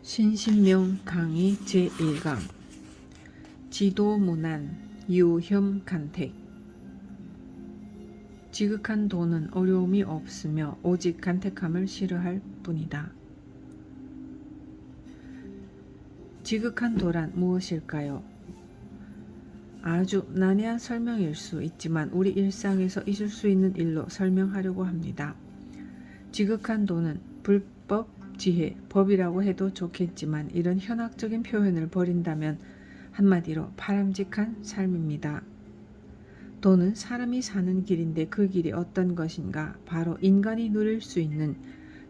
신신명 강의 제1강 지도문안 유혐간택. 지극한 도는 어려움이 없으며 오직 간택함을 싫어할 뿐이다. 지극한 도란 무엇일까요? 아주 난해한 설명일 수 있지만 우리 일상에서 있을 수 있는 일로 설명하려고 합니다. 지극한 도는 불법, 지혜, 법이라고 해도 좋겠지만 이런 현학적인 표현을 버린다면 한마디로 바람직한 삶입니다. 도는 사람이 사는 길인데 그 길이 어떤 것인가? 바로 인간이 누릴 수 있는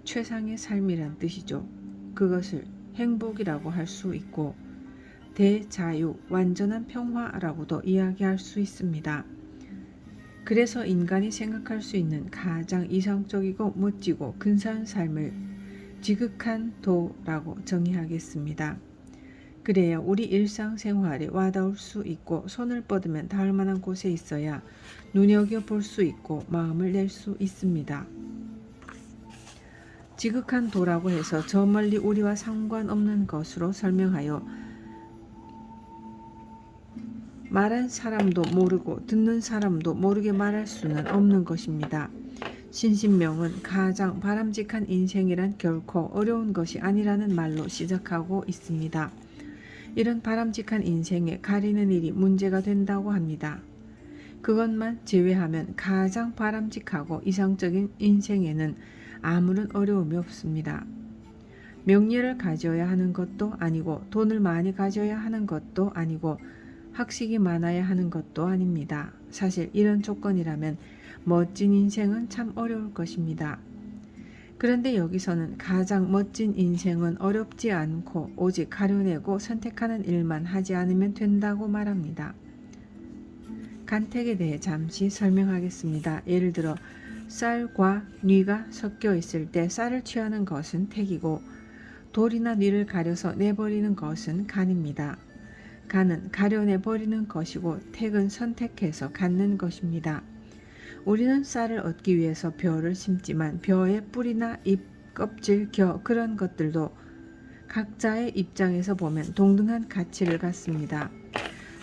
최상의 삶이란 뜻이죠. 그것을 행복이라고 할 수 있고 대자유, 완전한 평화라고도 이야기할 수 있습니다. 그래서 인간이 생각할 수 있는 가장 이상적이고 멋지고 근사한 삶을 지극한 도라고 정의하겠습니다. 그래야 우리 일상생활에 와닿을 수 있고 손을 뻗으면 닿을 만한 곳에 있어야 눈여겨볼 수 있고 마음을 낼 수 있습니다. 지극한 도라고 해서 저 멀리 우리와 상관없는 것으로 설명하여 말한 사람도 모르고 듣는 사람도 모르게 말할 수는 없는 것입니다. 신신명은 가장 바람직한 인생이란 결코 어려운 것이 아니라는 말로 시작하고 있습니다. 이런 바람직한 인생에 가리는 일이 문제가 된다고 합니다. 그것만 제외하면 가장 바람직하고 이상적인 인생에는 아무런 어려움이 없습니다. 명예를 가져야 하는 것도 아니고 돈을 많이 가져야 하는 것도 아니고 학식이 많아야 하는 것도 아닙니다. 사실 이런 조건이라면 멋진 인생은 참 어려울 것입니다. 그런데 여기서는 가장 멋진 인생은 어렵지 않고 오직 가려내고 선택하는 일만 하지 않으면 된다고 말합니다. 간택에 대해 잠시 설명하겠습니다. 예를 들어 쌀과 뉘가 섞여 있을 때 쌀을 취하는 것은 택이고 돌이나 뉘를 가려서 내버리는 것은 간입니다. 간은 가려내버리는 것이고 택은 선택해서 갖는 것입니다. 우리는 쌀을 얻기 위해서 벼를 심지만 벼의 뿌리나 잎, 껍질, 겨 그런 것들도 각자의 입장에서 보면 동등한 가치를 갖습니다.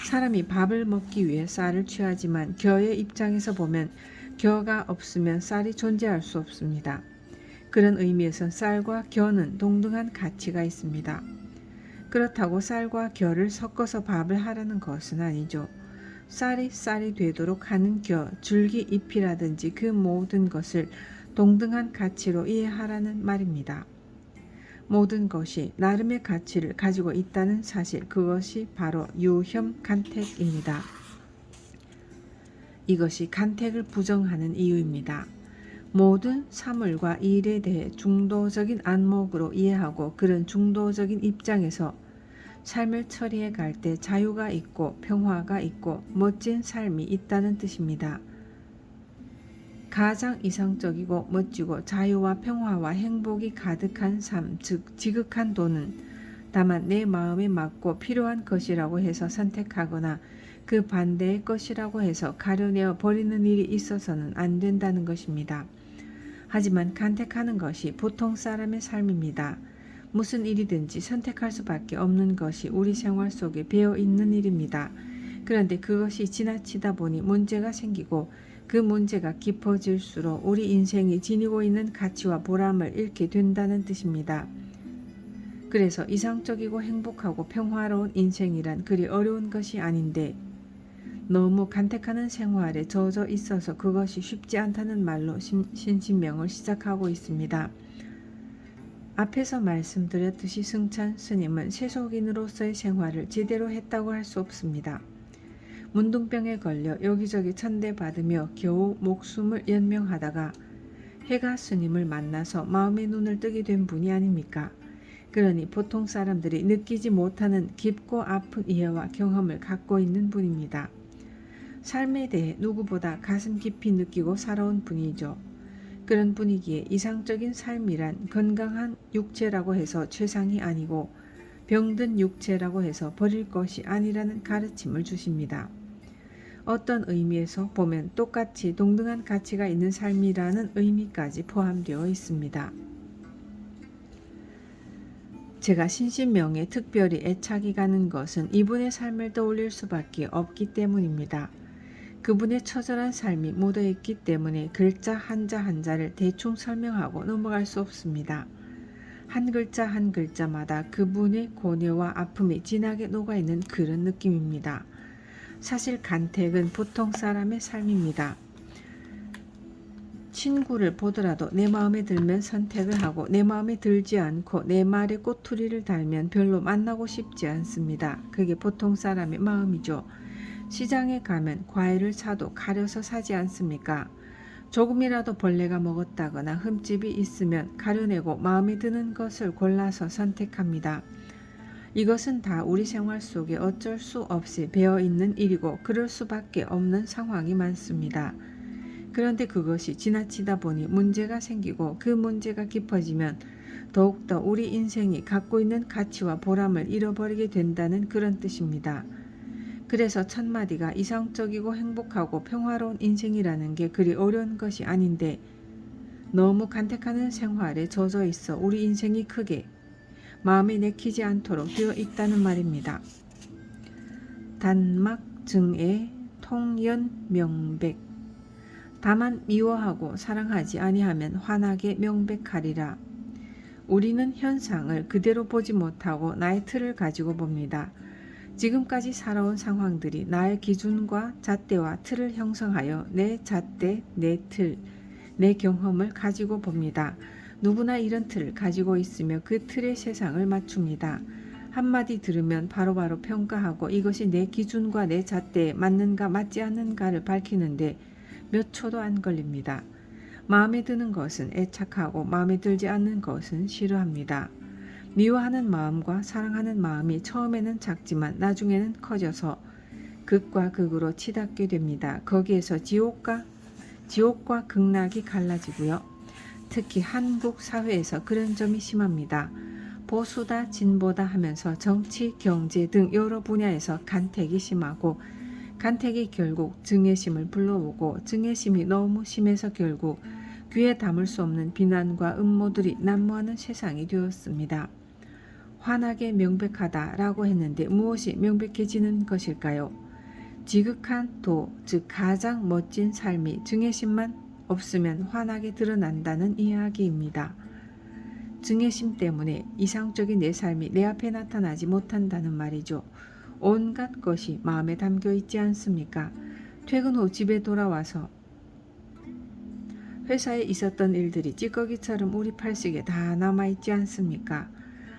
사람이 밥을 먹기 위해 쌀을 취하지만 겨의 입장에서 보면 겨가 없으면 쌀이 존재할 수 없습니다. 그런 의미에서 쌀과 겨는 동등한 가치가 있습니다. 그렇다고 쌀과 겨를 섞어서 밥을 하라는 것은 아니죠. 쌀이 되도록 하는 겨, 줄기, 잎이라든지 그 모든 것을 동등한 가치로 이해하라는 말입니다. 모든 것이 나름의 가치를 가지고 있다는 사실, 그것이 바로 유혐간택입니다. 이것이 간택을 부정하는 이유입니다. 모든 사물과 일에 대해 중도적인 안목으로 이해하고 그런 중도적인 입장에서 삶을 처리해 갈 때 자유가 있고 평화가 있고 멋진 삶이 있다는 뜻입니다. 가장 이상적이고 멋지고 자유와 평화와 행복이 가득한 삶, 즉 지극한 도는 다만 내 마음에 맞고 필요한 것이라고 해서 선택하거나 그 반대의 것이라고 해서 가려내어 버리는 일이 있어서는 안 된다는 것입니다. 하지만 간택하는 것이 보통 사람의 삶입니다. 무슨 일이든지 선택할 수밖에 없는 것이 우리 생활 속에 배어 있는 일입니다. 그런데 그것이 지나치다 보니 문제가 생기고 그 문제가 깊어질수록 우리 인생이 지니고 있는 가치와 보람을 잃게 된다는 뜻입니다. 그래서 이상적이고 행복하고 평화로운 인생이란 그리 어려운 것이 아닌데 너무 간택하는 생활에 젖어 있어서 그것이 쉽지 않다는 말로 신신명을 시작하고 있습니다. 앞에서 말씀드렸듯이 승찬 스님은 세속인으로서의 생활을 제대로 했다고 할 수 없습니다. 문둥병에 걸려 여기저기 천대받으며 겨우 목숨을 연명하다가 해가 스님을 만나서 마음의 눈을 뜨게 된 분이 아닙니까? 그러니 보통 사람들이 느끼지 못하는 깊고 아픈 이해와 경험을 갖고 있는 분입니다. 삶에 대해 누구보다 가슴 깊이 느끼고 살아온 분이죠. 그런 분위기에 이상적인 삶이란 건강한 육체라고 해서 최상이 아니고 병든 육체라고 해서 버릴 것이 아니라는 가르침을 주십니다. 어떤 의미에서 보면 똑같이 동등한 가치가 있는 삶이라는 의미까지 포함되어 있습니다. 제가 신신명에 특별히 애착이 가는 것은 이분의 삶을 떠올릴 수밖에 없기 때문입니다. 그분의 처절한 삶이 묻어있기 때문에 글자 한자 한자를 대충 설명하고 넘어갈 수 없습니다. 한 글자 한 글자마다 그분의 고뇌와 아픔이 진하게 녹아있는 그런 느낌입니다. 사실 간택은 보통 사람의 삶입니다. 친구를 보더라도 내 마음에 들면 선택을 하고 내 마음에 들지 않고 내 말에 꼬투리를 달면 별로 만나고 싶지 않습니다. 그게 보통 사람의 마음이죠. 시장에 가면 과일을 사도 가려서 사지 않습니까? 조금이라도 벌레가 먹었다거나 흠집이 있으면 가려내고 마음에 드는 것을 골라서 선택합니다. 이것은 다 우리 생활 속에 어쩔 수 없이 배어있는 일이고 그럴 수밖에 없는 상황이 많습니다. 그런데 그것이 지나치다 보니 문제가 생기고 그 문제가 깊어지면 더욱더 우리 인생이 갖고 있는 가치와 보람을 잃어버리게 된다는 그런 뜻입니다. 그래서 첫마디가 이상적이고 행복하고 평화로운 인생이라는 게 그리 어려운 것이 아닌데 너무 간택하는 생활에 젖어 있어 우리 인생이 크게 마음에 내키지 않도록 되어 있다는 말입니다. 단막 증애 통연 명백 다만 미워하고 사랑하지 아니하면 환하게 명백하리라. 우리는 현상을 그대로 보지 못하고 나의 틀을 가지고 봅니다. 지금까지 살아온 상황들이 나의 기준과 잣대와 틀을 형성하여 내 잣대, 내 틀, 내 경험을 가지고 봅니다. 누구나 이런 틀을 가지고 있으며 그 틀에 세상을 맞춥니다. 한마디 들으면 바로바로 평가하고 이것이 내 기준과 내 잣대에 맞는가 맞지 않는가를 밝히는데 몇 초도 안 걸립니다. 마음에 드는 것은 애착하고 마음에 들지 않는 것은 싫어합니다. 미워하는 마음과 사랑하는 마음이 처음에는 작지만 나중에는 커져서 극과 극으로 치닫게 됩니다. 거기에서 지옥과 극락이 갈라지고요. 특히 한국 사회에서 그런 점이 심합니다. 보수다 진보다 하면서 정치, 경제 등 여러 분야에서 간택이 심하고 간택이 결국 증애심을 불러오고 증애심이 너무 심해서 결국 귀에 담을 수 없는 비난과 음모들이 난무하는 세상이 되었습니다. 환하게 명백하다라고 했는데 무엇이 명백해지는 것일까요? 지극한 도, 즉 가장 멋진 삶이 증애심만 없으면 환하게 드러난다는 이야기입니다. 증애심 때문에 이상적인 내 삶이 내 앞에 나타나지 못한다는 말이죠. 온갖 것이 마음에 담겨 있지 않습니까? 퇴근 후 집에 돌아와서 회사에 있었던 일들이 찌꺼기처럼 우리 팔뚝에 다 남아있지 않습니까?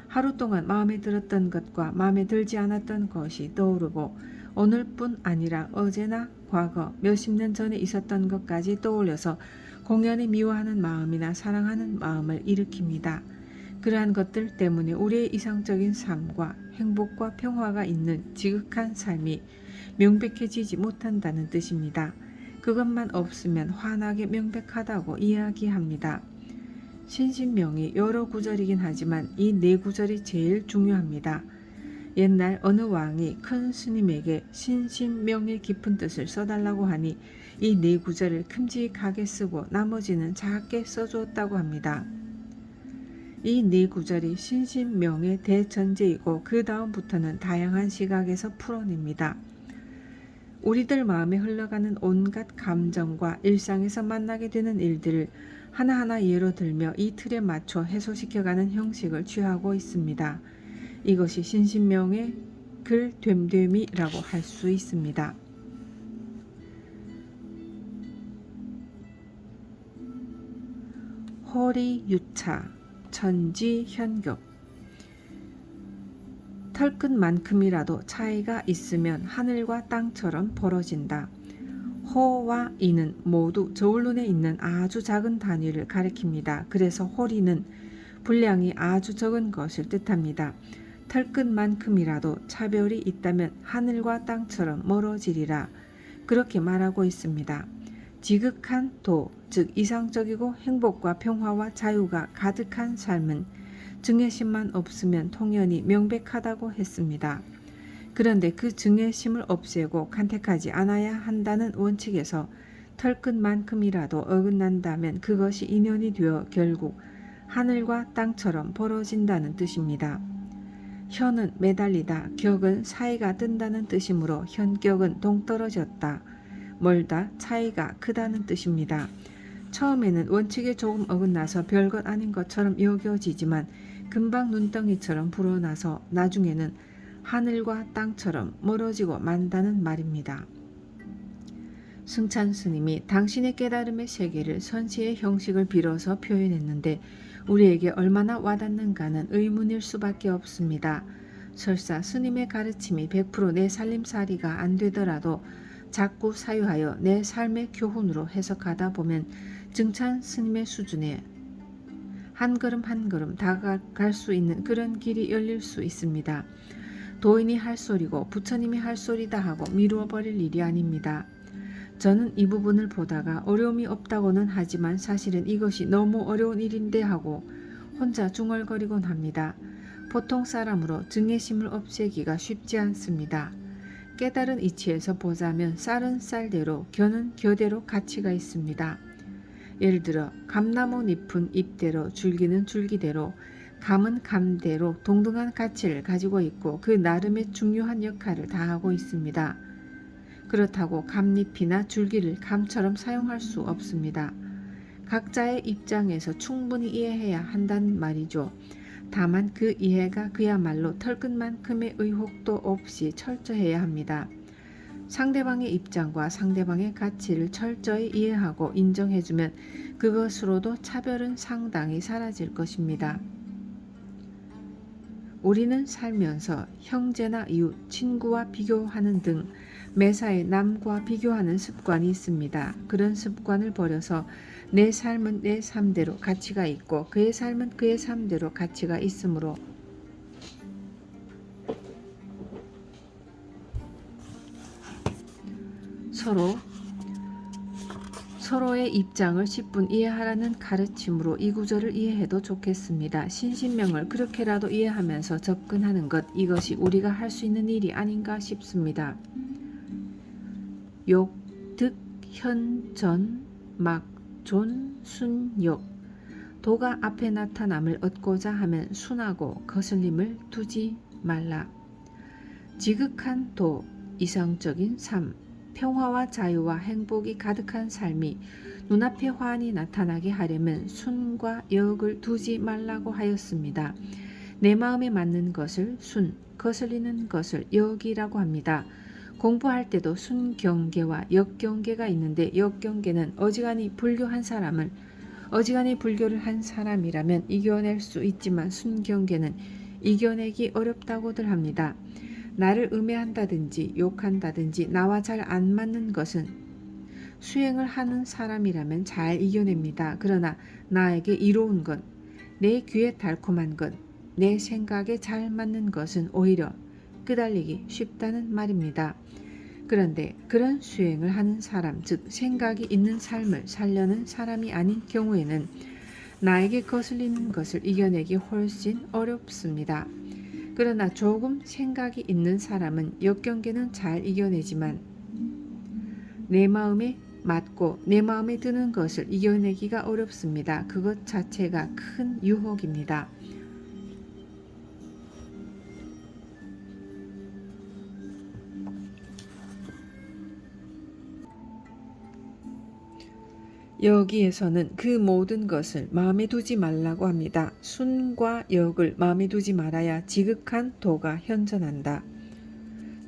하루 동안 마음에 들었던 것과 마음에 들지 않았던 것이 떠오르고 오늘뿐 아니라 어제나 과거 몇십 년 전에 있었던 것까지 떠올려서 공연히 미워하는 마음이나 사랑하는 마음을 일으킵니다. 그러한 것들 때문에 우리의 이상적인 삶과 행복과 평화가 있는 지극한 삶이 명백해지지 못한다는 뜻입니다. 그것만 없으면 환하게 명백하다고 이야기합니다. 신신명이 여러 구절이긴 하지만 이 네 구절이 제일 중요합니다. 옛날 어느 왕이 큰 스님에게 신신명의 깊은 뜻을 써달라고 하니 이 네 구절을 큼직하게 쓰고 나머지는 작게 써주었다고 합니다. 이 네 구절이 신신명의 대전제이고 그 다음부터는 다양한 시각에서 풀어냅니다. 우리들 마음에 흘러가는 온갖 감정과 일상에서 만나게 되는 일들을 하나하나 예로 들며 이 틀에 맞춰 해소시켜가는 형식을 취하고 있습니다. 이것이 신신명의 글됨됨이라고 할 수 있습니다. 호리유차 천지현격 털끝만큼이라도 차이가 있으면 하늘과 땅처럼 벌어진다. 호와 이는 모두 저울눈에 있는 아주 작은 단위를 가리킵니다. 그래서 호리는 분량이 아주 적은 것을 뜻합니다. 털끝만큼이라도 차별이 있다면 하늘과 땅처럼 멀어지리라. 그렇게 말하고 있습니다. 지극한 도, 즉 이상적이고 행복과 평화와 자유가 가득한 삶은 증애심만 없으면 통연히 명백하다고 했습니다. 그런데 그 증애심을 없애고 간택하지 않아야 한다는 원칙에서 털끝만큼이라도 어긋난다면 그것이 인연이 되어 결국 하늘과 땅처럼 벌어진다는 뜻입니다. 현은 매달리다, 격은 사이가 뜬다는 뜻이므로 현격은 동떨어졌다, 멀다, 차이가 크다는 뜻입니다. 처음에는 원칙에 조금 어긋나서 별것 아닌 것처럼 여겨지지만 금방 눈덩이처럼 불어나서 나중에는 하늘과 땅처럼 멀어지고 만다는 말입니다. 승찬 스님이 당신의 깨달음의 세계를 선시의 형식을 빌어서 표현했는데 우리에게 얼마나 와닿는가는 의문일 수밖에 없습니다. 설사 스님의 가르침이 100% 내 살림살이가 안 되더라도 자꾸 사유하여 내 삶의 교훈으로 해석하다 보면 증찬 스님의 수준에 한 걸음 한 걸음 다가갈 수 있는 그런 길이 열릴 수 있습니다. 도인이 할 소리고 부처님이 할 소리다 하고 미루어 버릴 일이 아닙니다. 저는 이 부분을 보다가 어려움이 없다고는 하지만 사실은 이것이 너무 어려운 일인데 하고 혼자 중얼거리곤 합니다. 보통 사람으로 증예심을 없애기가 쉽지 않습니다. 깨달은 이치에서 보자면 쌀은 쌀대로 겨는 겨대로 가치가 있습니다. 예를 들어 감나무 잎은 잎대로 줄기는 줄기대로 감은 감대로 동등한 가치를 가지고 있고 그 나름의 중요한 역할을 다하고 있습니다. 그렇다고 감잎이나 줄기를 감처럼 사용할 수 없습니다. 각자의 입장에서 충분히 이해해야 한다는 말이죠. 다만 그 이해가 그야말로 털끝만큼의 의혹도 없이 철저해야 합니다. 상대방의 입장과 상대방의 가치를 철저히 이해하고 인정해주면 그것으로도 차별은 상당히 사라질 것입니다. 우리는 살면서 형제나 이웃, 친구와 비교하는 등 매사에 남과 비교하는 습관이 있습니다. 그런 습관을 버려서 내 삶은 내 삶대로 가치가 있고 그의 삶은 그의 삶대로 가치가 있으므로 서로의 입장을 10분 이해하라는 가르침으로 이 구절을 이해해도 좋겠습니다. 신신명을 그렇게라도 이해하면서 접근하는 것, 이것이 우리가 할 수 있는 일이 아닌가 싶습니다. 욕, 득, 현, 전, 막, 존, 순, 욕. 도가 앞에 나타남을 얻고자 하면 순하고 거슬림을 두지 말라. 지극한 도, 이상적인 삶, 평화와 자유와 행복이 가득한 삶이 눈앞에 환히 나타나게 하려면 순과 역을 두지 말라고 하였습니다. 내 마음에 맞는 것을 순, 거슬리는 것을 역이라고 합니다. 공부할 때도 순경계와 역경계가 있는데 역경계는 어지간히 불교를 한 사람이라면 이겨낼 수 있지만 순경계는 이겨내기 어렵다고들 합니다. 나를 음해한다든지 욕한다든지 나와 잘 안 맞는 것은 수행을 하는 사람이라면 잘 이겨냅니다. 그러나 나에게 이로운 것, 내 귀에 달콤한 것, 내 생각에 잘 맞는 것은 오히려 끄달리기 쉽다는 말입니다. 그런데 그런 수행을 하는 사람, 즉 생각이 있는 삶을 살려는 사람이 아닌 경우에는 나에게 거슬리는 것을 이겨내기 훨씬 어렵습니다. 그러나 조금 생각이 있는 사람은 역경계는 잘 이겨내지만 내 마음에 맞고 내 마음에 드는 것을 이겨내기가 어렵습니다. 그것 자체가 큰 유혹입니다. 여기에서는 그 모든 것을 마음에 두지 말라고 합니다. 순과 역을 마음에 두지 말아야 지극한 도가 현존한다.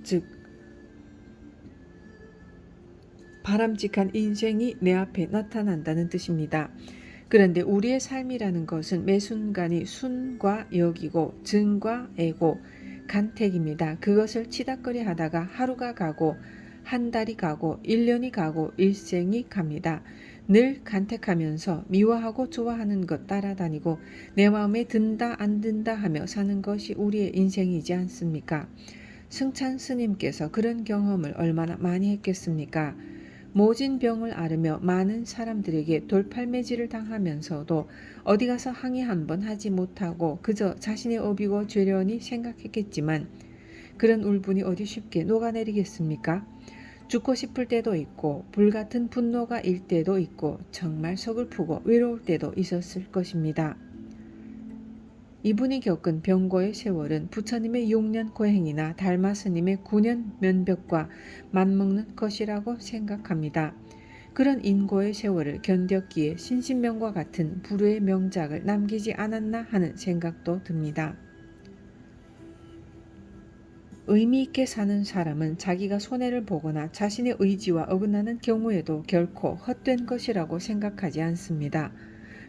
즉 바람직한 인생이 내 앞에 나타난다는 뜻입니다. 그런데 우리의 삶이라는 것은 매 순간이 순과 역이고 증과 애고 간택입니다. 그것을 치닫거리 하다가 하루가 가고 한 달이 가고 1년이 가고 일생이 갑니다. 늘 간택하면서 미워하고 좋아하는 것 따라다니고 내 마음에 든다 안 든다 하며 사는 것이 우리의 인생이지 않습니까? 승찬 스님께서 그런 경험을 얼마나 많이 했겠습니까? 모진 병을 앓으며 많은 사람들에게 돌팔매질을 당하면서도 어디 가서 항의 한번 하지 못하고 그저 자신의 업이고 죄련이 생각했겠지만 그런 울분이 어디 쉽게 녹아내리겠습니까? 죽고 싶을 때도 있고 불같은 분노가 일 때도 있고 정말 서글프고 외로울 때도 있었을 것입니다. 이분이 겪은 병고의 세월은 부처님의 6년 고행이나 달마스님의 9년 면벽과 맞먹는 것이라고 생각합니다. 그런 인고의 세월을 견뎠기에 신신명과 같은 불후의 명작을 남기지 않았나 하는 생각도 듭니다. 의미 있게 사는 사람은 자기가 손해를 보거나 자신의 의지와 어긋나는 경우에도 결코 헛된 것이라고 생각하지 않습니다.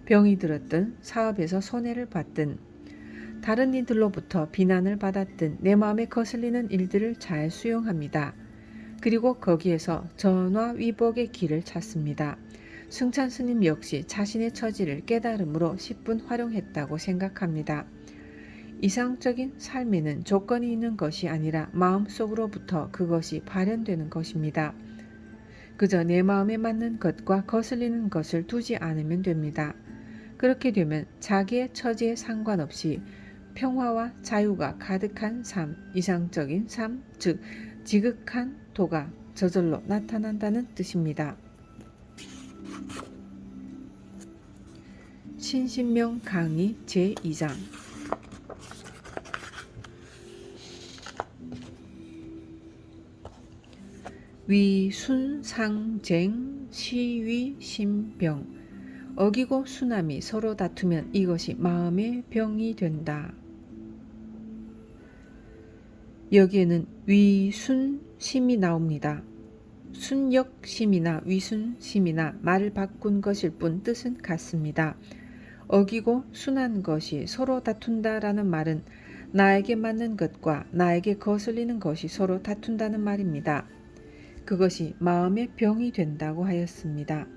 병이 들었든 사업에서 손해를 받든 다른 이들로부터 비난을 받았든 내 마음에 거슬리는 일들을 잘 수용합니다. 그리고 거기에서 전화위복의 길을 찾습니다. 승찬 스님 역시 자신의 처지를 깨달음으로 10분 활용했다고 생각합니다. 이상적인 삶에는 조건이 있는 것이 아니라 마음속으로부터 그것이 발현되는 것입니다. 그저 내 마음에 맞는 것과 거슬리는 것을 두지 않으면 됩니다. 그렇게 되면 자기의 처지에 상관없이 평화와 자유가 가득한 삶, 이상적인 삶, 즉 지극한 도가 저절로 나타난다는 뜻입니다. 신신명 강의 제2장 위순상쟁 시위심병 어기고 순함이 서로 다투면 이것이 마음의 병이 된다. 여기에는 위순심이 나옵니다. 순역심이나 위순심이나 말을 바꾼 것일 뿐 뜻은 같습니다. 어기고 순한 것이 서로 다툰다라는 말은 나에게 맞는 것과 나에게 거슬리는 것이 서로 다툰다는 말입니다. 그것이 마음의 병이 된다고 하였습니다.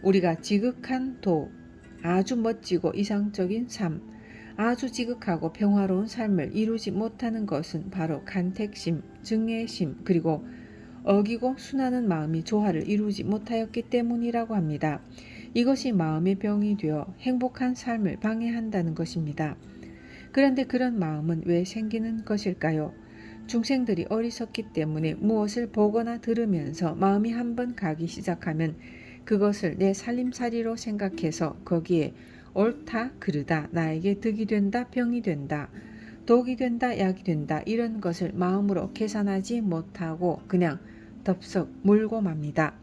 우리가 지극한 도, 아주 멋지고 이상적인 삶, 아주 지극하고 평화로운 삶을 이루지 못하는 것은 바로 간택심, 증애심, 그리고 어기고 순하는 마음이 조화를 이루지 못하였기 때문이라고 합니다. 이것이 마음의 병이 되어 행복한 삶을 방해한다는 것입니다. 그런데 그런 마음은 왜 생기는 것일까요? 중생들이 어리석기 때문에 무엇을 보거나 들으면서 마음이 한번 가기 시작하면 그것을 내 살림살이로 생각해서 거기에 옳다, 그르다, 나에게 득이 된다, 병이 된다, 독이 된다, 약이 된다 이런 것을 마음으로 계산하지 못하고 그냥 덥석 물고 맙니다.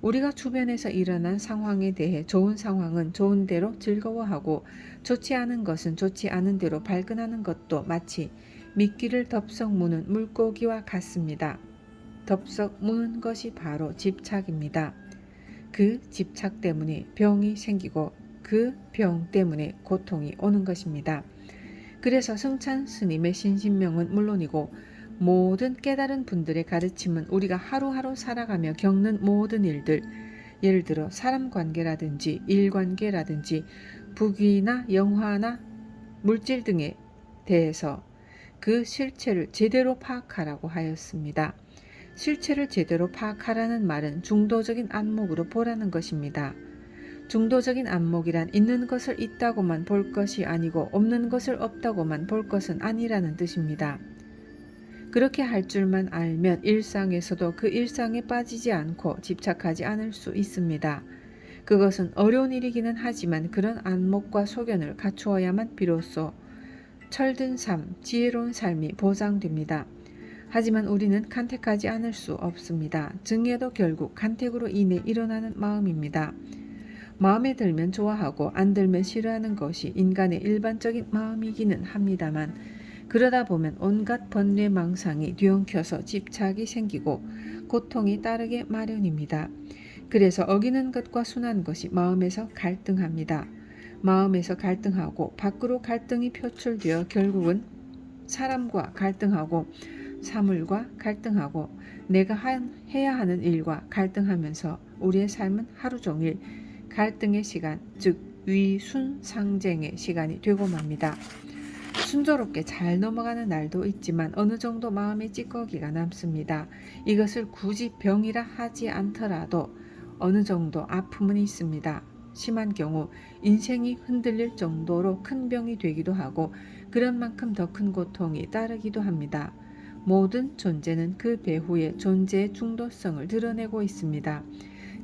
우리가 주변에서 일어난 상황에 대해 좋은 상황은 좋은 대로 즐거워하고 좋지 않은 것은 좋지 않은 대로 발끈하는 것도 마치 미끼를 덥석 무는 물고기와 같습니다. 덥석 무는 것이 바로 집착입니다. 그 집착 때문에 병이 생기고 그 병 때문에 고통이 오는 것입니다. 그래서 승찬 스님의 신신명은 물론이고 모든 깨달은 분들의 가르침은 우리가 하루하루 살아가며 겪는 모든 일들, 예를 들어 사람 관계라든지 일관계라든지 부귀나 영화나 물질 등에 대해서 그 실체를 제대로 파악하라고 하였습니다. 실체를 제대로 파악하라는 말은 중도적인 안목으로 보라는 것입니다. 중도적인 안목이란 있는 것을 있다고만 볼 것이 아니고 없는 것을 없다고만 볼 것은 아니라는 뜻입니다. 그렇게 할 줄만 알면 일상에서도 그 일상에 빠지지 않고 집착하지 않을 수 있습니다. 그것은 어려운 일이기는 하지만 그런 안목과 소견을 갖추어야만 비로소 철든 삶, 지혜로운 삶이 보장됩니다. 하지만 우리는 간택하지 않을 수 없습니다. 증예도 결국 간택으로 인해 일어나는 마음입니다. 마음에 들면 좋아하고 안 들면 싫어하는 것이 인간의 일반적인 마음이기는 합니다만 그러다 보면 온갖 번뇌망상이 뒤엉켜서 집착이 생기고 고통이 따르게 마련입니다. 그래서 어기는 것과 순한 것이 마음에서 갈등합니다. 마음에서 갈등하고 밖으로 갈등이 표출되어 결국은 사람과 갈등하고 사물과 갈등하고 내가 해야 하는 일과 갈등하면서 우리의 삶은 하루 종일 갈등의 시간, 즉 위순상쟁의 시간이 되고 맙니다. 순조롭게 잘 넘어가는 날도 있지만 어느 정도 마음의 찌꺼기가 남습니다. 이것을 굳이 병이라 하지 않더라도 어느 정도 아픔은 있습니다. 심한 경우 인생이 흔들릴 정도로 큰 병이 되기도 하고 그런 만큼 더 큰 고통이 따르기도 합니다. 모든 존재는 그 배후의 존재의 중도성을 드러내고 있습니다.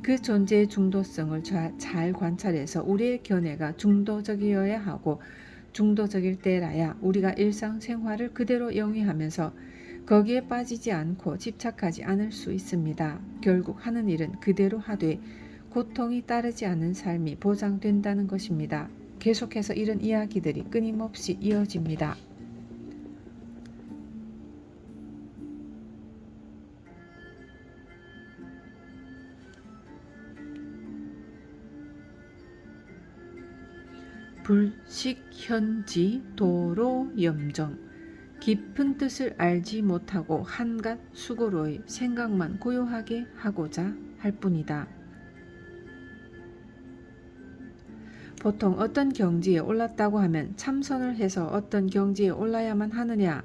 그 존재의 중도성을 잘 관찰해서 우리의 견해가 중도적이어야 하고 중도적일 때라야 우리가 일상생활을 그대로 영위하면서 거기에 빠지지 않고 집착하지 않을 수 있습니다. 결국 하는 일은 그대로 하되 고통이 따르지 않은 삶이 보장된다는 것입니다. 계속해서 이런 이야기들이 끊임없이 이어집니다. 불식현지 도로염정 깊은 뜻을 알지 못하고 한갓 수고로의 생각만 고요하게 하고자 할 뿐이다. 보통 어떤 경지에 올랐다고 하면 참선을 해서 어떤 경지에 올라야만 하느냐,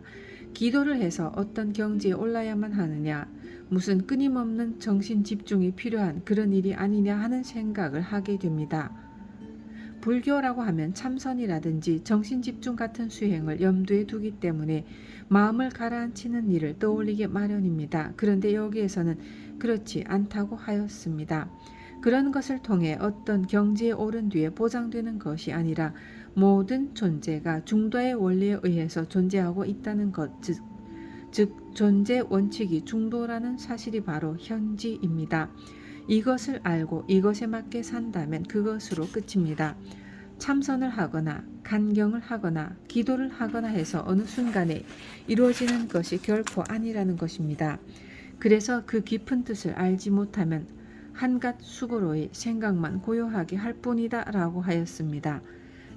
기도를 해서 어떤 경지에 올라야만 하느냐, 무슨 끊임없는 정신 집중이 필요한 그런 일이 아니냐 하는 생각을 하게 됩니다. 불교라고 하면 참선이라든지 정신집중 같은 수행을 염두에 두기 때문에 마음을 가라앉히는 일을 떠올리게 마련입니다. 그런데 여기에서는 그렇지 않다고 하였습니다. 그런 것을 통해 어떤 경지에 오른 뒤에 보장되는 것이 아니라 모든 존재가 중도의 원리에 의해서 존재하고 있다는 것, 즉 존재 원칙이 중도라는 사실이 바로 현지입니다. 이것을 알고 이것에 맞게 산다면 그것으로 끝입니다. 참선을 하거나 간경을 하거나 기도를 하거나 해서 어느 순간에 이루어지는 것이 결코 아니라는 것입니다. 그래서 그 깊은 뜻을 알지 못하면 한갓 수고로의 생각만 고요하게 할 뿐이다 라고 하였습니다.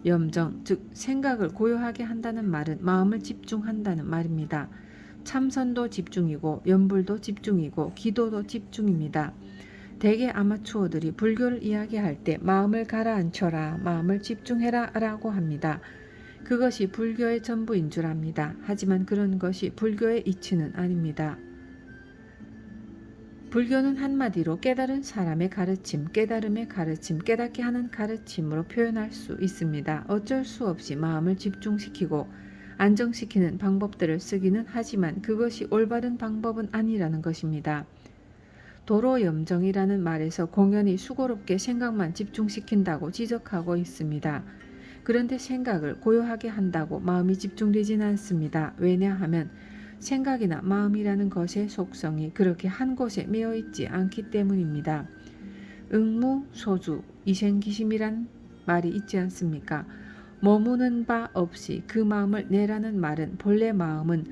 염정, 즉 생각을 고요하게 한다는 말은 마음을 집중한다는 말입니다. 참선도 집중이고 염불도 집중이고 기도도 집중입니다. 대개 아마추어들이 불교를 이야기할 때 마음을 가라앉혀라, 마음을 집중해라 라고 합니다. 그것이 불교의 전부인 줄 압니다. 하지만 그런 것이 불교의 이치는 아닙니다. 불교는 한마디로 깨달은 사람의 가르침, 깨달음의 가르침, 깨닫게 하는 가르침으로 표현할 수 있습니다. 어쩔 수 없이 마음을 집중시키고 안정시키는 방법들을 쓰기는 하지만 그것이 올바른 방법은 아니라는 것입니다. 도로염정이라는 말에서 공연히 수고롭게 생각만 집중시킨다고 지적하고 있습니다. 그런데 생각을 고요하게 한다고 마음이 집중되지는 않습니다. 왜냐하면 생각이나 마음이라는 것의 속성이 그렇게 한 곳에 매여 있지 않기 때문입니다. 응무소주, 이생기심이란 말이 있지 않습니까? 머무는 바 없이 그 마음을 내라는 말은 본래 마음은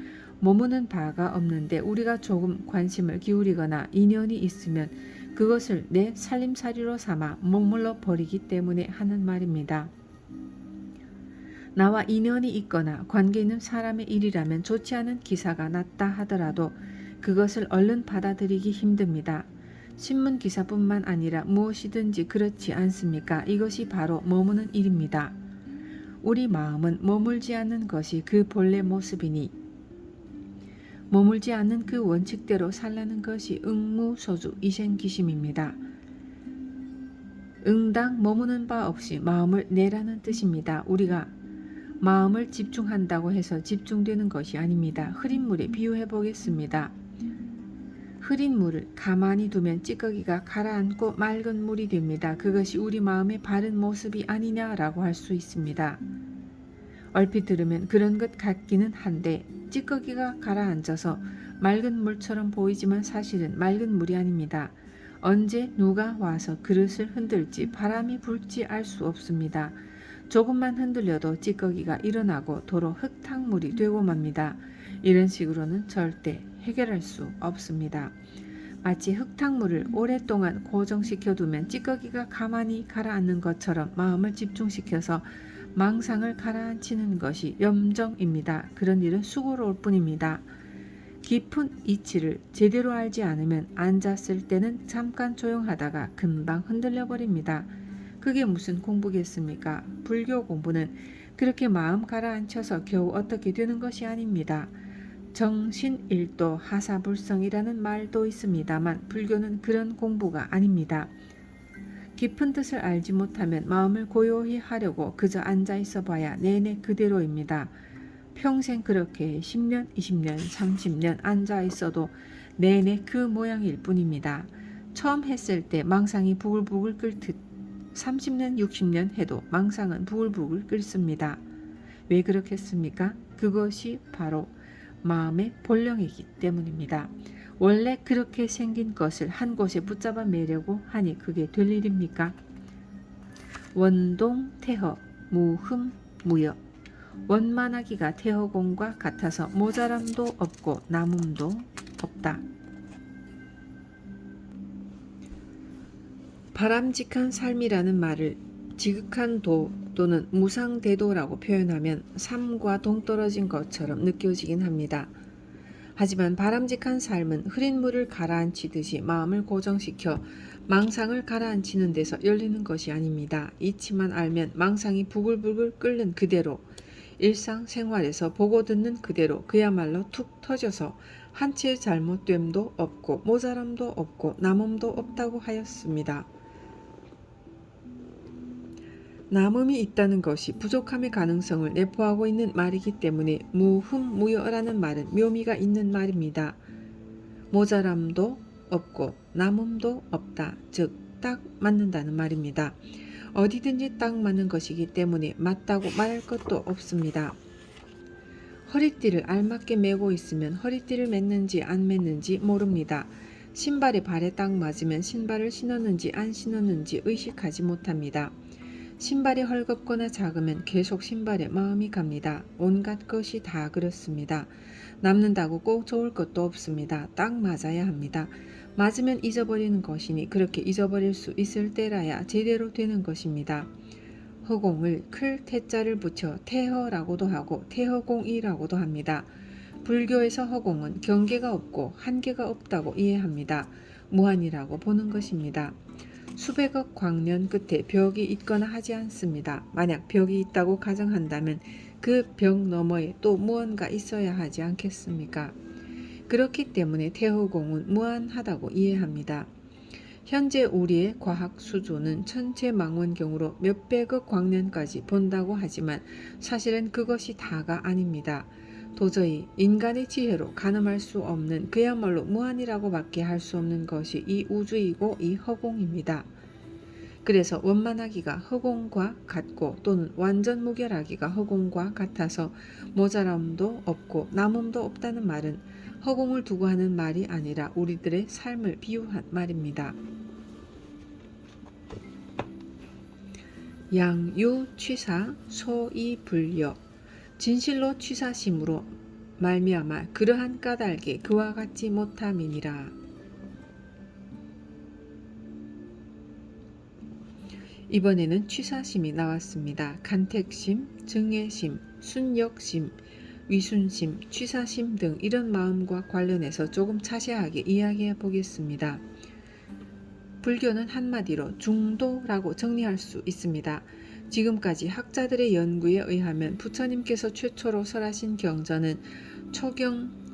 머무는 바가 없는데 우리가 조금 관심을 기울이거나 인연이 있으면 그것을 내 살림살이로 삼아 머물러 버리기 때문에 하는 말입니다. 나와 인연이 있거나 관계 있는 사람의 일이라면 좋지 않은 기사가 났다 하더라도 그것을 얼른 받아들이기 힘듭니다. 신문 기사뿐만 아니라 무엇이든지 그렇지 않습니까? 이것이 바로 머무는 일입니다. 우리 마음은 머물지 않는 것이 그 본래 모습이니 머물지 않는 그 원칙대로 살라는 것이 응무소주 이생기심입니다. 응당 머무는 바 없이 마음을 내라는 뜻입니다. 우리가 마음을 집중한다고 해서 집중되는 것이 아닙니다. 흐린 물에 비유해 보겠습니다. 흐린 물을 가만히 두면 찌꺼기가 가라앉고 맑은 물이 됩니다. 그것이 우리 마음의 바른 모습이 아니냐라고 할 수 있습니다. 얼핏 들으면 그런 것 같기는 한데 찌꺼기가 가라앉아서 맑은 물처럼 보이지만 사실은 맑은 물이 아닙니다. 언제 누가 와서 그릇을 흔들지 바람이 불지 알 수 없습니다. 조금만 흔들려도 찌꺼기가 일어나고 도로 흙탕물이 되고 맙니다. 이런 식으로는 절대 해결할 수 없습니다. 마치 흙탕물을 오랫동안 고정시켜두면 찌꺼기가 가만히 가라앉는 것처럼 마음을 집중시켜서 망상을 가라앉히는 것이 염정입니다. 그런 일은 수고로울 뿐입니다. 깊은 이치를 제대로 알지 않으면 앉았을 때는 잠깐 조용하다가 금방 흔들려 버립니다. 그게 무슨 공부겠습니까? 불교 공부는 그렇게 마음 가라앉혀서 겨우 어떻게 되는 것이 아닙니다. 정신일도 하사불성이라는 말도 있습니다만 불교는 그런 공부가 아닙니다. 깊은 뜻을 알지 못하면 마음을 고요히 하려고 그저 앉아 있어 봐야 내내 그대로입니다. 평생 그렇게 10년, 20년, 30년 앉아 있어도 내내 그 모양일 뿐입니다. 처음 했을 때 망상이 부글부글 끓듯 30년, 60년 해도 망상은 부글부글 끓습니다. 왜 그렇겠습니까? 그것이 바로 마음의 본령이기 때문입니다. 원래 그렇게 생긴 것을 한 곳에 붙잡아 매려고 하니 그게 될 일입니까? 원동 태허 무흠 무여. 원만하기가 태허공과 같아서 모자람도 없고 남음도 없다. 바람직한 삶이라는 말을 지극한 도 또는 무상대도라고 표현하면 삶과 동떨어진 것처럼 느껴지긴 합니다. 하지만 바람직한 삶은 흐린 물을 가라앉히듯이 마음을 고정시켜 망상을 가라앉히는 데서 열리는 것이 아닙니다. 이치만 알면 망상이 부글부글 끓는 그대로 일상생활에서 보고 듣는 그대로 그야말로 툭 터져서 한치의 잘못됨도 없고 모자람도 없고 남음도 없다고 하였습니다. 남음이 있다는 것이 부족함의 가능성을 내포하고 있는 말이기 때문에 무흠무여라는 말은 묘미가 있는 말입니다. 모자람도 없고 남음도 없다. 즉 딱 맞는다는 말입니다. 어디든지 딱 맞는 것이기 때문에 맞다고 말할 것도 없습니다. 허리띠를 알맞게 매고 있으면 허리띠를 맸는지 안 맸는지 모릅니다. 신발이 발에 딱 맞으면 신발을 신었는지 안 신었는지 의식하지 못합니다. 신발이 헐겁거나 작으면 계속 신발에 마음이 갑니다. 온갖 것이 다 그렇습니다. 남는다고 꼭 좋을 것도 없습니다. 딱 맞아야 합니다. 맞으면 잊어버리는 것이니 그렇게 잊어버릴 수 있을 때라야 제대로 되는 것입니다. 허공을 클 태자를 붙여 태허라고도 하고 태허공이라고도 합니다. 불교에서 허공은 경계가 없고 한계가 없다고 이해합니다. 무한이라고 보는 것입니다. 수백억 광년 끝에 벽이 있거나 하지 않습니다. 만약 벽이 있다고 가정한다면 그 벽 너머에 또 무언가 있어야 하지 않겠습니까? 그렇기 때문에 태허공은 무한하다고 이해합니다. 현재 우리의 과학 수조는 천체망원경으로 몇백억 광년까지 본다고 하지만 사실은 그것이 다가 아닙니다. 도저히 인간의 지혜로 가늠할 수 없는 그야말로 무한이라고 밖에 할 수 없는 것이 이 우주이고 이 허공입니다. 그래서 원만하기가 허공과 같고 또는 완전 무결하기가 허공과 같아서 모자람도 없고 남음도 없다는 말은 허공을 두고 하는 말이 아니라 우리들의 삶을 비유한 말입니다. 양유취사 소이불여. 진실로 취사심으로 말미암아 그러한 까닭에 그와 같지 못함이니라. 이번에는 취사심이 나왔습니다. 간택심, 증애심, 순역심, 위순심, 취사심 등 이런 마음과 관련해서 조금 자세하게 이야기해 보겠습니다. 불교는 한마디로 중도라고 정리할 수 있습니다. 지금까지 학자들의 연구에 의하면 부처님께서 최초로 설하신 경전은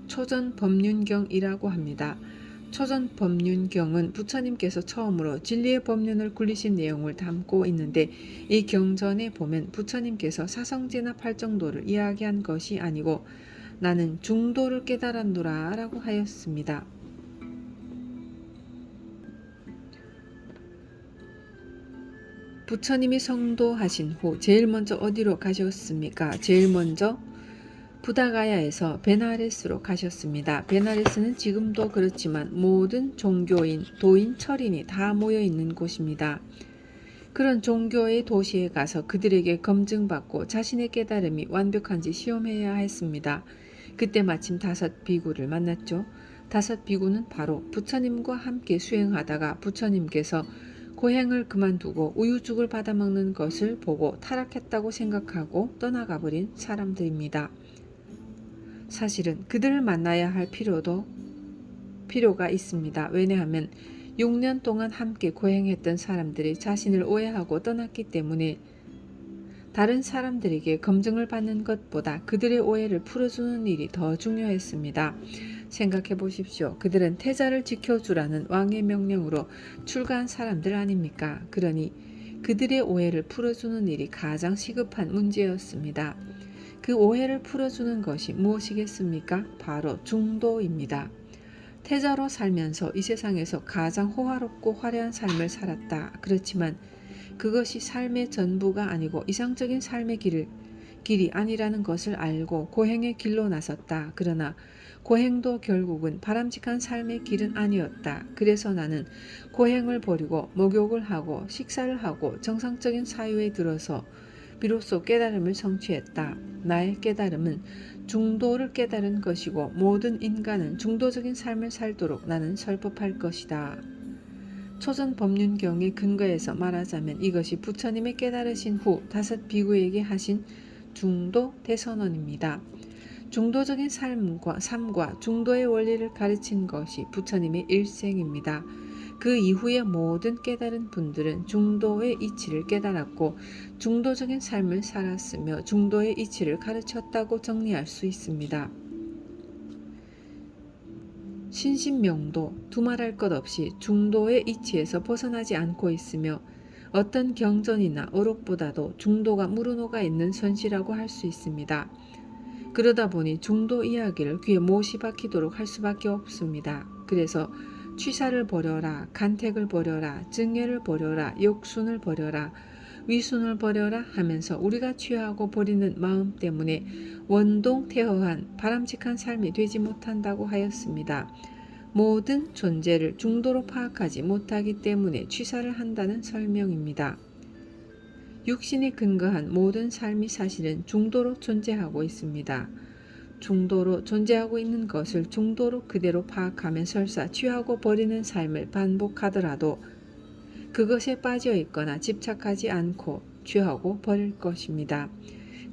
초전법륜경이라고 합니다. 초전법륜경은 부처님께서 처음으로 진리의 법륜을 굴리신 내용을 담고 있는데 이 경전에 보면 부처님께서 사성제나 팔정도를 이야기한 것이 아니고 나는 중도를 깨달았노라 라고 하였습니다. 부처님이 성도하신 후 제일 먼저 어디로 가셨습니까? 제일 먼저 부다가야에서 베나레스로 가셨습니다. 베나레스는 지금도 그렇지만 모든 종교인, 도인, 철인이 다 모여 있는 곳입니다. 그런 종교의 도시에 가서 그들에게 검증받고 자신의 깨달음이 완벽한지 시험해야 했습니다. 그때 마침 5 비구를 만났죠. 5 비구는 바로 부처님과 함께 수행하다가 부처님께서 고행을 그만두고 우유죽을 받아먹는 것을 보고 타락했다고 생각하고 떠나가 버린 사람들입니다. 사실은 그들을 만나야 할 필요가 있습니다. 왜냐하면 6년 동안 함께 고행했던 사람들이 자신을 오해하고 떠났기 때문에 다른 사람들에게 검증을 받는 것보다 그들의 오해를 풀어주는 일이 더 중요했습니다. 생각해 보십시오. 그들은 태자를 지켜주라는 왕의 명령으로 출가한 사람들 아닙니까? 그러니 그들의 오해를 풀어주는 일이 가장 시급한 문제였습니다. 그 오해를 풀어주는 것이 무엇이겠습니까? 바로 중도입니다. 태자로 살면서 이 세상에서 가장 호화롭고 화려한 삶을 살았다. 그렇지만 그것이 삶의 전부가 아니고 이상적인 삶의 길이 아니라는 것을 알고 고행의 길로 나섰다. 그러나 고행도 결국은 바람직한 삶의 길은 아니었다. 그래서 나는 고행을 버리고 목욕을 하고 식사를 하고 정상적인 사유에 들어서 비로소 깨달음을 성취했다. 나의 깨달음은 중도를 깨달은 것이고 모든 인간은 중도적인 삶을 살도록 나는 설법할 것이다. 초전 법륜경의 근거에서 말하자면 이것이 부처님의 깨달으신 후 5 비구에게 하신 중도 대선언입니다. 중도적인 삶과 중도의 원리를 가르친 것이 부처님의 일생입니다. 그 이후에 모든 깨달은 분들은 중도의 이치를 깨달았고 중도적인 삶을 살았으며 중도의 이치를 가르쳤다고 정리할 수 있습니다. 신신명도 두말할 것 없이 중도의 이치에서 벗어나지 않고 있으며 어떤 경전이나 어록보다도 중도가 무르녹아 있는 선시라고 할 수 있습니다. 그러다 보니 중도 이야기를 귀에 못이 박히도록 할 수밖에 없습니다. 그래서 취사를 버려라, 간택을 버려라, 증예를 버려라, 욕순을 버려라, 위순을 버려라 하면서 우리가 취하고 버리는 마음 때문에 원동태허한 바람직한 삶이 되지 못한다고 하였습니다. 모든 존재를 중도로 파악하지 못하기 때문에 취사를 한다는 설명입니다. 육신에 근거한 모든 삶이 사실은 중도로 존재하고 있습니다. 중도로 존재하고 있는 것을 중도로 그대로 파악하면 설사 취하고 버리는 삶을 반복하더라도 그것에 빠져 있거나 집착하지 않고 취하고 버릴 것입니다.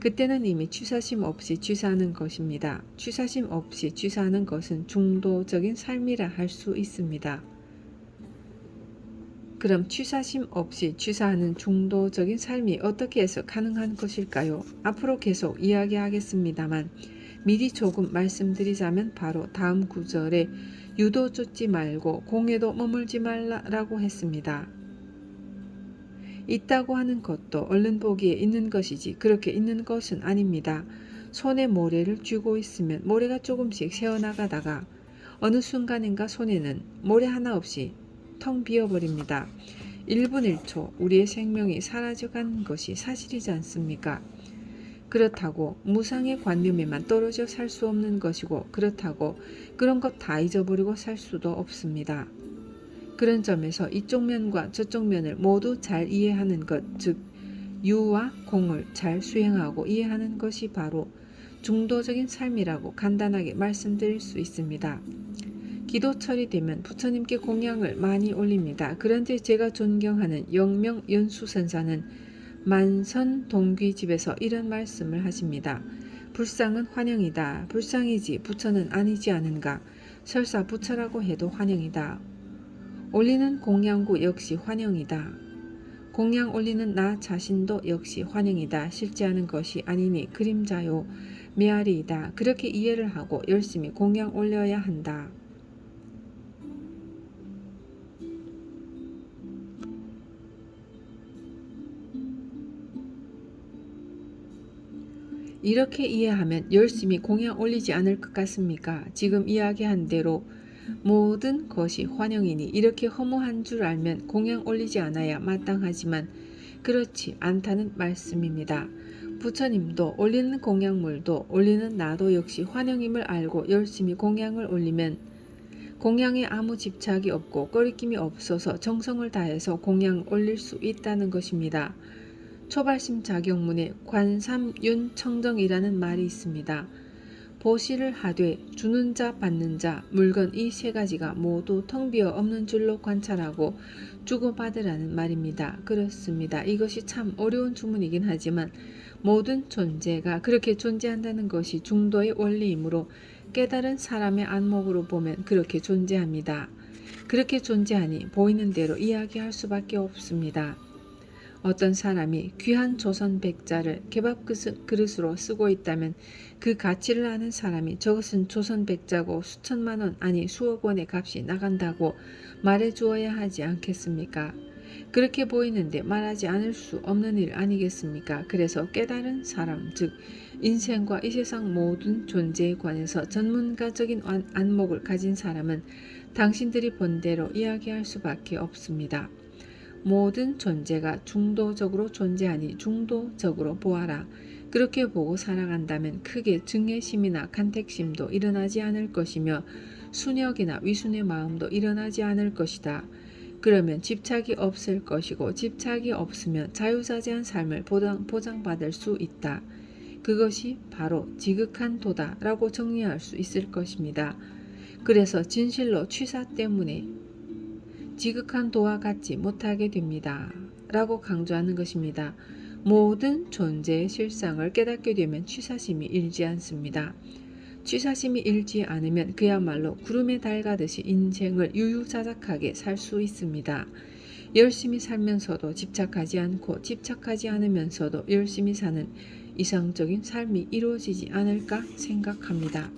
그때는 이미 취사심 없이 취사하는 것입니다. 취사심 없이 취사하는 것은 중도적인 삶이라 할 수 있습니다. 그럼 취사심 없이 취사하는 중도적인 삶이 어떻게 해서 가능한 것일까요? 앞으로 계속 이야기하겠습니다만 미리 조금 말씀드리자면 바로 다음 구절에 유도 쫓지 말고 공에도 머물지 말라라고 했습니다. 있다고 하는 것도 얼른 보기에 있는 것이지 그렇게 있는 것은 아닙니다. 손에 모래를 쥐고 있으면 모래가 조금씩 새어나가다가 어느 순간인가 손에는 모래 하나 없이 텅 비어버립니다. 1분 1초 우리의 생명이 사라져간 것이 사실이지 않습니까? 그렇다고 무상의 관념에만 떨어져 살 수 없는 것이고 그렇다고 그런 것 다 잊어버리고 살 수도 없습니다. 그런 점에서 이쪽 면과 저쪽 면을 모두 잘 이해하는 것, 즉 유와 공을 잘 수행하고 이해하는 것이 바로 중도적인 삶이라고 간단하게 말씀드릴 수 있습니다. 기도철이 되면 부처님께 공양을 많이 올립니다. 그런데 제가 존경하는 영명연수선사는 만선동귀집에서 이런 말씀을 하십니다. 불상은 환영이다. 불상이지 부처는 아니지 않은가. 설사 부처라고 해도 환영이다. 올리는 공양구 역시 환영이다. 공양 올리는 나 자신도 역시 환영이다. 실제하는 것이 아니니 그림자요 메아리이다. 그렇게 이해를 하고 열심히 공양 올려야 한다. 이렇게 이해하면 열심히 공양 올리지 않을 것 같습니까? 지금 이야기한 대로 모든 것이 환영이니 이렇게 허무한 줄 알면 공양 올리지 않아야 마땅하지만 그렇지 않다는 말씀입니다. 부처님도 올리는 공양물도 올리는 나도 역시 환영임을 알고 열심히 공양을 올리면 공양에 아무 집착이 없고 꺼리낌이 없어서 정성을 다해서 공양 올릴 수 있다는 것입니다. 초발심 자격문에 관삼윤청정이라는 말이 있습니다. 보시를 하되 주는 자 받는 자 물건 이 3가지가 모두 텅 비어 없는 줄로 관찰하고 주고받으라는 말입니다. 그렇습니다. 이것이 참 어려운 주문이긴 하지만 모든 존재가 그렇게 존재한다는 것이 중도의 원리이므로 깨달은 사람의 안목으로 보면 그렇게 존재합니다. 그렇게 존재하니 보이는 대로 이야기할 수밖에 없습니다. 어떤 사람이 귀한 조선 백자를 개밥 그릇으로 쓰고 있다면 그 가치를 아는 사람이 저것은 조선 백자고 수천만 원 아니 수억 원의 값이 나간다고 말해 주어야 하지 않겠습니까? 그렇게 보이는데 말하지 않을 수 없는 일 아니겠습니까? 그래서 깨달은 사람, 즉 인생과 이 세상 모든 존재에 관해서 전문가적인 안목을 가진 사람은 당신들이 본 대로 이야기할 수밖에 없습니다. 모든 존재가 중도적으로 존재하니 중도적으로 보아라. 그렇게 보고 살아간다면 크게 증예심이나 간택심도 일어나지 않을 것이며 순혁이나 위순의 마음도 일어나지 않을 것이다. 그러면 집착이 없을 것이고 집착이 없으면 자유자재한 삶을 보장받을 수 있다. 그것이 바로 지극한 도다라고 정리할 수 있을 것입니다. 그래서 진실로 취사 때문에 지극한 도와 같지 못하게 됩니다. 라고 강조하는 것입니다. 모든 존재의 실상을 깨닫게 되면 취사심이 일지 않습니다. 취사심이 일지 않으면 그야말로 구름에 달가듯이 인생을 유유자적하게 살 수 있습니다. 열심히 살면서도 집착하지 않고 집착하지 않으면서도 열심히 사는 이상적인 삶이 이루어지지 않을까 생각합니다.